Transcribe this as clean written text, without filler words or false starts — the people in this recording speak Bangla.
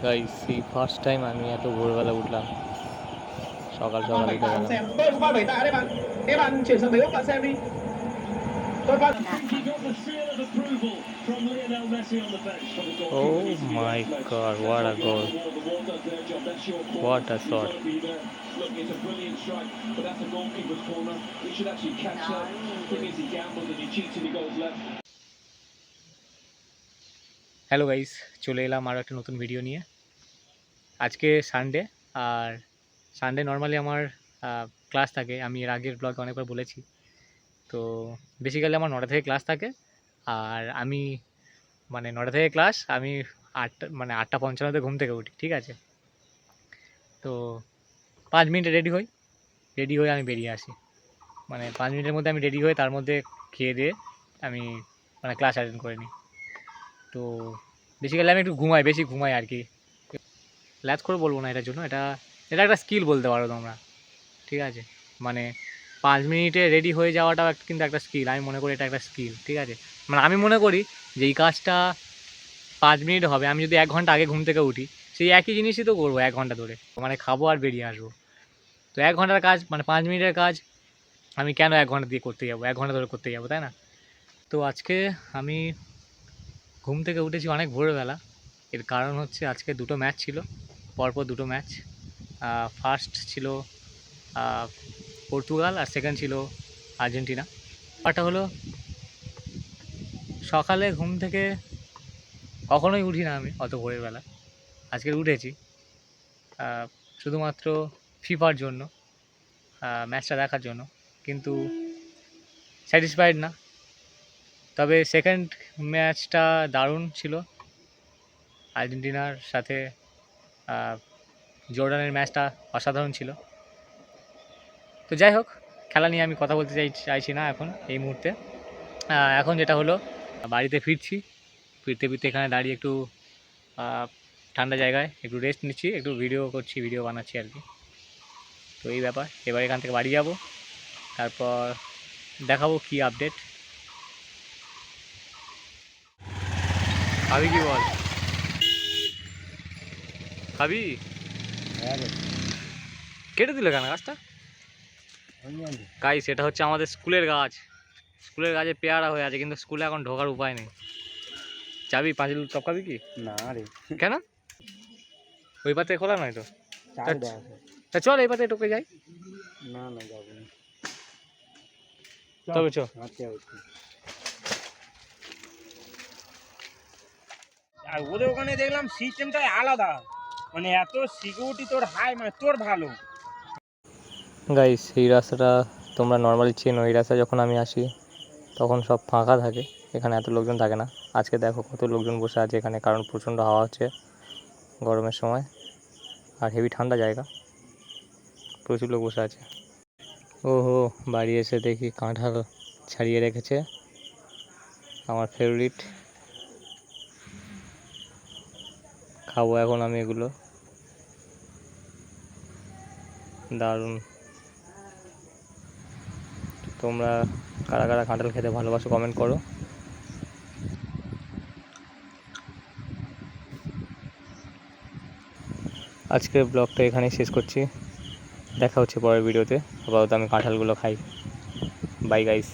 গাইস এই ফার্স্ট টাইম আমি এত ভোরবেলা উঠলাম, সকাল সকাল উঠে গেলাম। Tôi không qua bảy tạ đấy bạn. Thế bạn chuyển sang bảy úc bạn xem đi. Tôi qua. Oh my god, what a goal, what a shot. Hello guys, চলে এলাম আরও একটা নতুন ভিডিও নিয়ে। আজকে সানডে, আর সানডে নর্মালি আমার ক্লাস থাকে। আমি এর আগের ব্লগে অনেকবার বলেছি। তো বেসিক্যালি আমার 9টা থেকে ক্লাস থাকে, আর আমি 9টা থেকে ক্লাস, আমি 8:55 ঘুম থেকে উঠি, ঠিক আছে। তো 5 মিনিটে রেডি হয়ে আমি বেরিয়ে আসি। 5 মিনিটের মধ্যে আমি রেডি হয়ে তার মধ্যে খেয়ে দিয়ে আমি ক্লাস অ্যাটেন্ড করে নিই। তো বেসিক্যালি আমি একটু বেশি ঘুমাই আর কি। ল্যাচ করে বলবো না এটার জন্য, এটা একটা স্কিল বলতে পারো তোমরা, ঠিক আছে। 5 মিনিটে রেডি হয়ে যাওয়াটাও কিন্তু একটা স্কিল, আমি মনে করি এটা একটা স্কিল, ঠিক আছে। আমি মনে করি যে এই কাজটা 5 মিনিট হবে, আমি যদি 1 ঘন্টা আগে ঘুম থেকে উঠি, সেই একই জিনিসই তো করবো 1 ঘন্টা ধরে। খাবো আর বেরিয়ে আসবো। তো 1 ঘন্টার কাজ 5 মিনিটের কাজ আমি কেন 1 ঘন্টা দিয়ে করতে যাবো, 1 ঘন্টা ধরে করতে যাবো, তাই না? তো আজকে আমি ঘুম থেকে উঠেছি অনেক ভোরবেলা। এর কারণ হচ্ছে আজকে 2টো ম্যাচ ছিল, পরপর 2টো ম্যাচ। ফার্স্ট ছিল পর্তুগাল, আর সেকেন্ড ছিল আর্জেন্টিনা। ব্যাপারটা হলো, সকালে ঘুম থেকে কখনোই উঠি না আমি অত ভোরের বেলা। আজকে উঠেছি শুধুমাত্র ফিফার জন্য, ম্যাচটা দেখার জন্য, কিন্তু স্যাটিসফাইড না। তবে সেকেন্ড ম্যাচটা দারুণ ছিল, আর্জেন্টিনার সাথে জর্ডানের ম্যাচটা অসাধারণ ছিল। তো যাই হোক, খেলা নিয়ে আমি কথা বলতে চাইছি না এখন এই মুহূর্তে। এখন যেটা হলো, বাড়িতে ফিরতে এখানে দাঁড়িয়ে একটু ঠান্ডা জায়গায় একটু রেস্ট নিচ্ছি, একটু ভিডিও বানাচ্ছি আর কি। তো এই ব্যাপার, এবার এখান থেকে বাড়ি যাব, তারপর দেখাবো কি আপডেট। খাবি কি বল? খাবি? কেটে দিল কেন গাছটা? গাইস, এটা হচ্ছে আমাদের স্কুলের গাছে পেয়ারা হয়ে আছে, কিন্তু স্কুলে এখন ঢোকার উপায় নেই। যাবি পাঁচিল টপকাবি কি? না রে। কেন? ওই পাতে খোলা নয় তো। তা চল এই পাতে ঢুকে যাই। না যাবো না, তবে চ। আর ওদের ওখানে দেখলাম সিস্টেমটাই আলাদা, এত সিকিউরিটি তোর হাই, তোর ভালো। গাইস, এই রাস্তাটা তোমরা নর্মালি চেনো। এই রাস্তায় যখন আমি আসি তখন সব ফাঁকা থাকে, এখানে এত লোকজন থাকে না। আজকে দেখো কত লোকজন বসে আছে এখানে, কারণ প্রচণ্ড হাওয়া হচ্ছে গরমের সময়, আর হেভি ঠান্ডা জায়গা, প্রচুর লোক বসে আছে। ওহো, বাড়ি এসে দেখি কাঁঠাল ছাড়িয়ে রেখেছে, আমার ফেভারিট। খাবো এখন আমি এগুলো, দারুণ। তোমরা কারা কারা কাঁঠাল খেতে ভালোবাসো কমেন্ট করো। আজকের ব্লগটা এখানেই শেষ করছি, দেখা হচ্ছে পরের ভিডিওতে। আপাতত আমি কাঁঠালগুলো খাই। Bye guys.